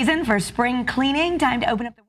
Season for spring cleaning. Time to open up the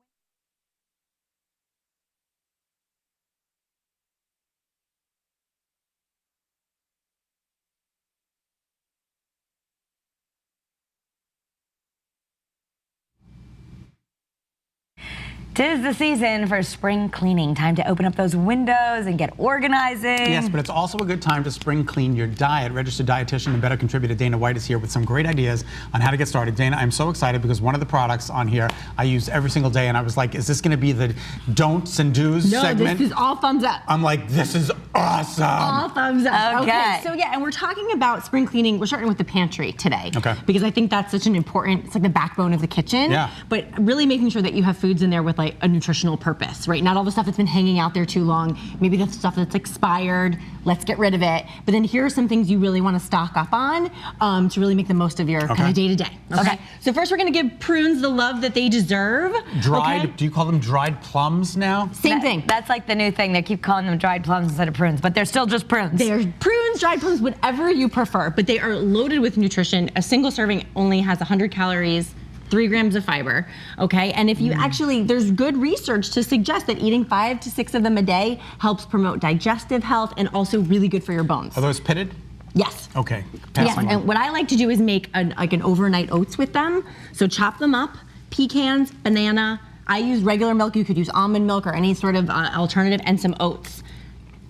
Tis the season for spring cleaning. Time to open up those windows and get organizing. Yes, but it's also a good time to spring clean your diet. Registered dietitian and better contributor Dana White is here with some great ideas on how to get started. Dana, I'm so excited because one of the products on here I use every single day, and I was like, is this going to be the don'ts and do's segment? No, this is all thumbs up. I'm like, this is awesome. All thumbs up. Okay. So yeah, and we're talking about spring cleaning. We're starting with the pantry today. Okay. Because I think that's such an important, it's like the backbone of the kitchen. Yeah. But really making sure that you have foods in there with like a nutritional purpose, right? Not all the stuff that's been hanging out there too long. Maybe the stuff that's expired, let's get rid of it. But then here are some things you really want to stock up on to really make the most of your kind of day to day. Okay. So first we're going to give prunes the love that they deserve. Dried, do you call them dried plums now? Same thing. That's like the new thing. They keep calling them dried plums instead of prunes, but they're still just prunes. They're prunes, dried plums, whatever you prefer, but they are loaded with nutrition. A single serving only has 100 calories, 3 grams of fiber, okay? And if you actually, there's good research to suggest that eating 5 to 6 of them a day helps promote digestive health and also really good for your bones. Are those pitted? Yes. Okay. Yes, and what I like to do is make like an overnight oats with them. So chop them up, pecans, banana. I use regular milk. You could use almond milk or any sort of alternative, and some oats.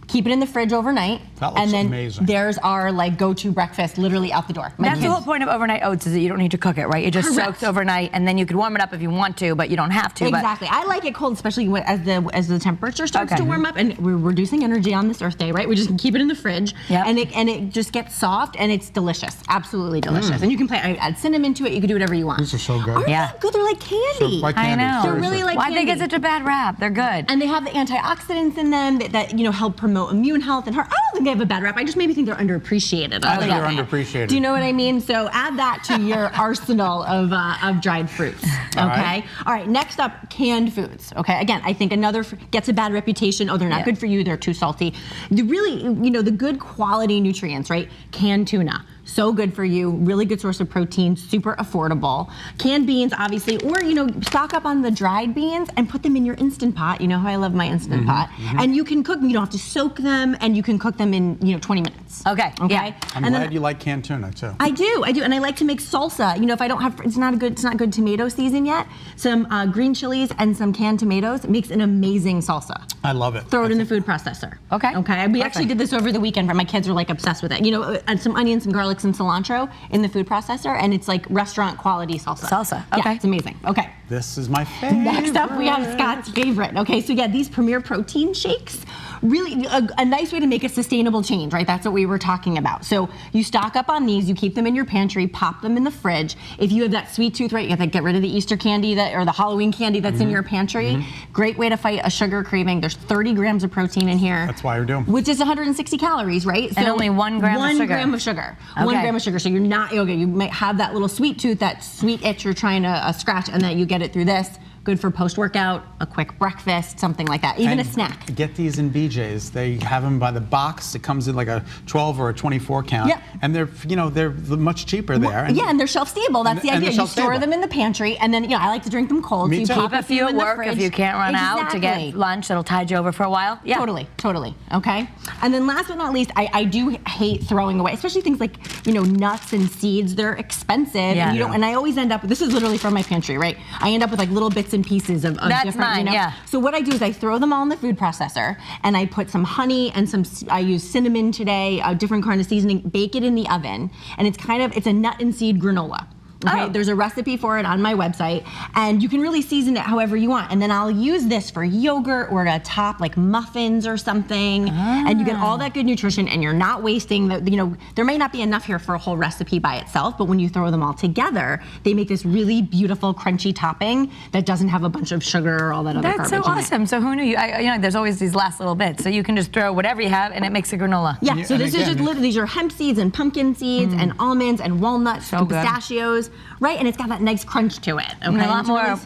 Keep it in the fridge overnight. That looks and then amazing. There's our like go-to breakfast literally out the door. That's the whole point of overnight oats, is that you don't need to cook it, right? It just soaks overnight, and then you can warm it up if you want to, but you don't have to. Exactly. I like it cold, especially as the temperature starts to warm up, and we're reducing energy on this Earth Day, right? We just keep it in the fridge, and it just gets soft, and it's delicious, absolutely delicious. And you can add cinnamon to it. You can do whatever you want. These are so good. Aren't they good? They're like candy. So like candy. I know. They're really like Why'd candy. they get such a bad rap? They're good. And they have the antioxidants in them that help promote immune health and heart. I don't think they have a bad rap. I just maybe think they're underappreciated. I think they're underappreciated. Do you know what I mean? So add that to your arsenal of dried fruits. Okay. All right. Next up, canned foods. Okay. Again, I think another gets a bad reputation. Oh, they're not good for you. They're too salty. Really, the good quality nutrients, right? Canned tuna. So good for you, really good source of protein, super affordable. Canned beans, obviously, or stock up on the dried beans and put them in your Instant Pot. You know how I love my Instant Pot. And you can cook them. You don't have to soak them, and you can cook them in 20 minutes. Okay. Okay. I'm glad you like canned tuna too. I do, and I like to make salsa. If I don't have, it's not good tomato season yet. Some green chilies and some canned tomatoes makes an amazing salsa. I love it. Throw it in the food processor. Okay. Okay. We actually did this over the weekend. My kids are like obsessed with it. And some onions, some garlic, some cilantro in the food processor, and it's like restaurant quality salsa. Salsa. Okay. Yeah, it's amazing. Okay. This is my favorite. Next up, we have Scott's favorite. Okay, so yeah, these Premier Protein shakes, really a nice way to make a sustainable change, right? That's what we were talking about. So you stock up on these, you keep them in your pantry, pop them in the fridge. If you have that sweet tooth, right, you have to get rid of the Easter candy or the Halloween candy that's in your pantry. Great way to fight a sugar craving. There's 30 grams of protein in here. That's why you're doing. Which is 160 calories, right? And only 1 gram of sugar. 1 gram of sugar. Okay. 1 gram of sugar. So you're not, you might have that little sweet tooth, that sweet itch you're trying to scratch, and then you get it through this. Good for post-workout, a quick breakfast, something like that, even a snack. Get these in BJ's. They have them by the box. It comes in like a 12 or a 24 count. Yep. And they're much cheaper there. And they're shelf-stable. That's the idea. You store shelf-stable. them in the pantry, and then I like to drink them cold. Me so you too. keep a few at in the work fridge. if you can't run out to get lunch that'll tide you over for a while. Yeah. Totally. Okay. And then last but not least, I do hate throwing away, especially things like nuts and seeds. They're expensive. Yeah. And I always end up. This is literally from my pantry, right? I end up with like little bits and pieces of That's different. mine, yeah. So what I do is I throw them all in the food processor, and I put some honey and I use cinnamon today, a different kind of seasoning. Bake it in the oven, and it's a nut and seed granola. Okay, there's a recipe for it on my website, and you can really season it however you want. And then I'll use this for yogurt or to top like muffins or something, and you get all that good nutrition, and you're not wasting there may not be enough here for a whole recipe by itself, but when you throw them all together, they make this really beautiful crunchy topping that doesn't have a bunch of sugar or all that other garbage. That's so awesome. So who knew? There's always these last little bits, so you can just throw whatever you have, and it makes a granola. Yeah. So this is just literally, these are hemp seeds and pumpkin seeds and almonds and walnuts and pistachios. Right, and it's got that nice crunch to it. Okay, And a lot more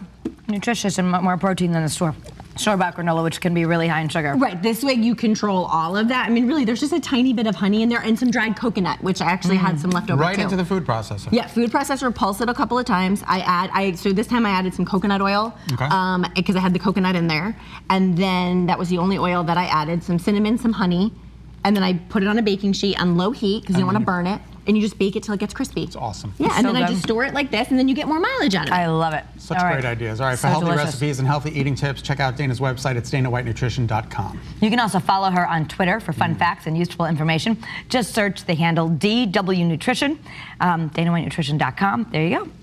nutritious and more protein than the store. store-bought granola, which can be really high in sugar. Right, this way you control all of that. I mean, really, there's just a tiny bit of honey in there and some dried coconut, which I actually had some left over Right too. into the food processor. Yeah, food processor, pulse it a couple of times. So this time I added some coconut oil Okay. because I had the coconut in there. And then that was the only oil that I added, some cinnamon, some honey. And then I put it on a baking sheet on low heat because you don't want to burn it. And you just bake it till it gets crispy. It's awesome. Yeah, and So then I good. just store it like this, and then you get more mileage out of it. I love it. Such All right. great ideas. All right, So for healthy delicious. recipes and healthy eating tips, check out Dana's website. It's danawhitenutrition.com. You can also follow her on Twitter for fun facts and useful information. Just search the handle DW Nutrition, danawhitenutrition.com. There you go.